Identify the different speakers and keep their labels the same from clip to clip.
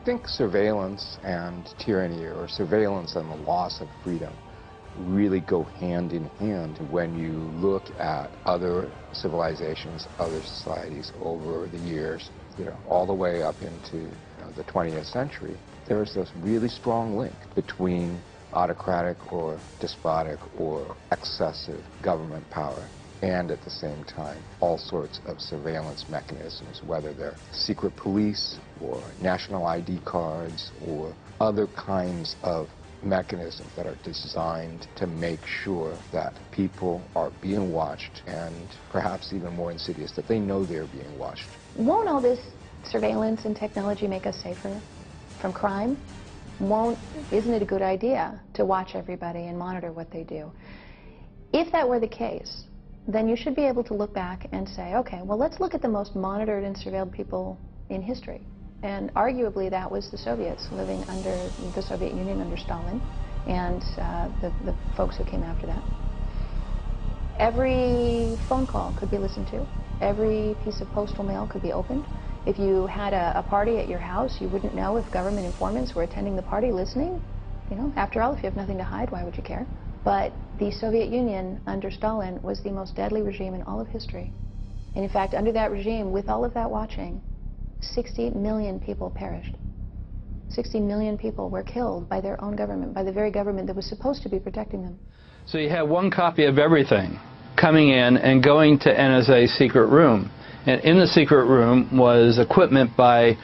Speaker 1: think surveillance and tyranny, or surveillance and the loss of freedom, really go hand in hand when you look at other civilizations, other societies over the years, all the way up into the 20th century. There's this really strong link between autocratic or despotic or excessive government power and at the same time all sorts of surveillance mechanisms, whether they're secret police or national ID cards or other kinds of mechanisms that are designed to make sure that people are being watched, and perhaps even more insidious, that they know they're being watched.
Speaker 2: Won't all this surveillance and technology make us safer from crime? Isn't it a good idea to watch everybody and monitor what they do? If that were the case, then you should be able to look back and say, okay, well, let's look at the most monitored and surveilled people in history. And arguably that was the Soviets living under the Soviet Union under Stalin and the folks who came after that. Every phone call could be listened to. Every piece of postal mail could be opened. If you had a party at your house, you wouldn't know if government informants were attending the party listening. After all, if you have nothing to hide, why would you care? But the Soviet Union under Stalin was the most deadly regime in all of history. And in fact, under that regime, with all of that watching, 60 million people perished. 60 million people were killed by their own government, by the very government that was supposed to be protecting them.
Speaker 3: So you have one copy of everything coming in and going to NSA's secret room. And in the secret room was equipment by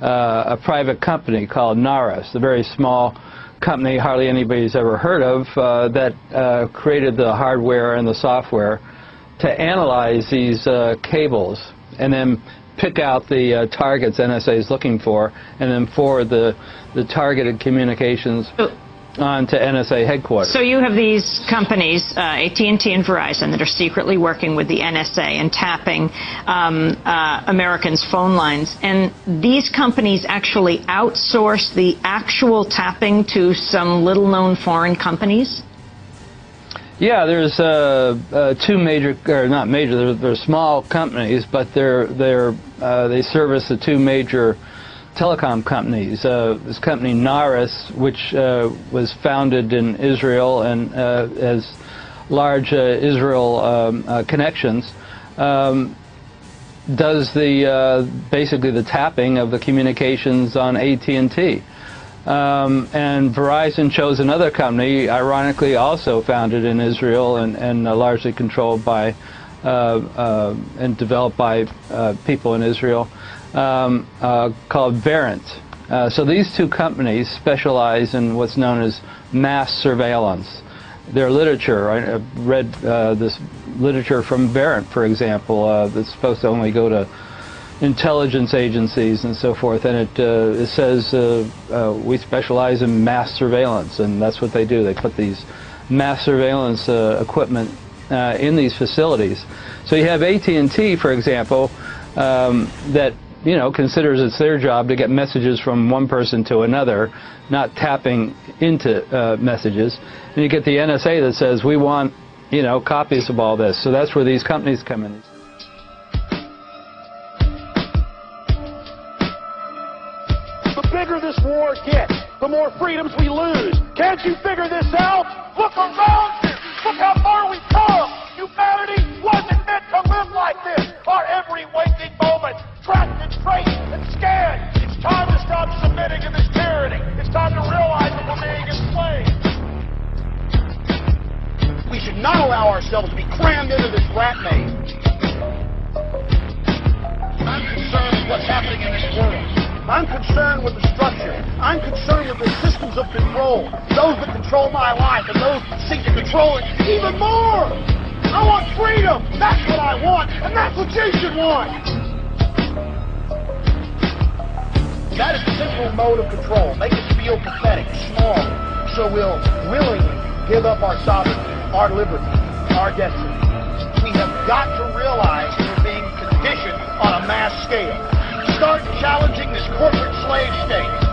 Speaker 3: a private company called Naras, a very small company hardly anybody's ever heard of, that created the hardware and the software to analyze these cables and then pick out the targets NSA is looking for and then forward the targeted communications on to NSA headquarters.
Speaker 4: So you have these companies, AT&T and Verizon, that are secretly working with the NSA and tapping Americans' phone lines. And these companies actually outsource the actual tapping to some little-known foreign companies?
Speaker 3: Yeah, there's two major, or not major, they're small companies, but they service the two major telecom companies. This company Naras, which was founded in Israel and has large Israel connections, does basically the tapping of the communications on AT&T. And Verizon chose another company, ironically also founded in Israel and largely controlled by and developed by people in Israel, called Verint. So these two companies specialize in what's known as mass surveillance. Their literature, I've read this literature from Verint, for example, that's supposed to only go to intelligence agencies and so forth, and it says we specialize in mass surveillance, and that's what they do. They put these mass surveillance equipment in these facilities. So you have AT&T, for example, that considers it's their job to get messages from one person to another, not tapping into messages. And you get the NSA that says we want copies of all this. So that's where these companies come in.
Speaker 5: The bigger this war gets, the more freedoms we lose. Can't you figure this out? Look around you. Look how far we've come. Humanity wasn't meant to live like this. Our every waking moment, tracked and traced and scanned. It's time to stop submitting to this tyranny. It's time to realize that we're being enslaved. We should not allow ourselves to be crammed into this rat maze. I'm concerned with what's happening in this world. I'm concerned with the structure. I'm concerned with the systems of control. Those that control my life and those that seek to control it even more. I want freedom. That's what I want, and that's what you should want. That is the central mode of control. Make us feel pathetic, small, so we'll willingly give up our sovereignty, our liberty, our destiny. We have got to realize we're being conditioned on a mass scale. Start challenging this corporate slave state.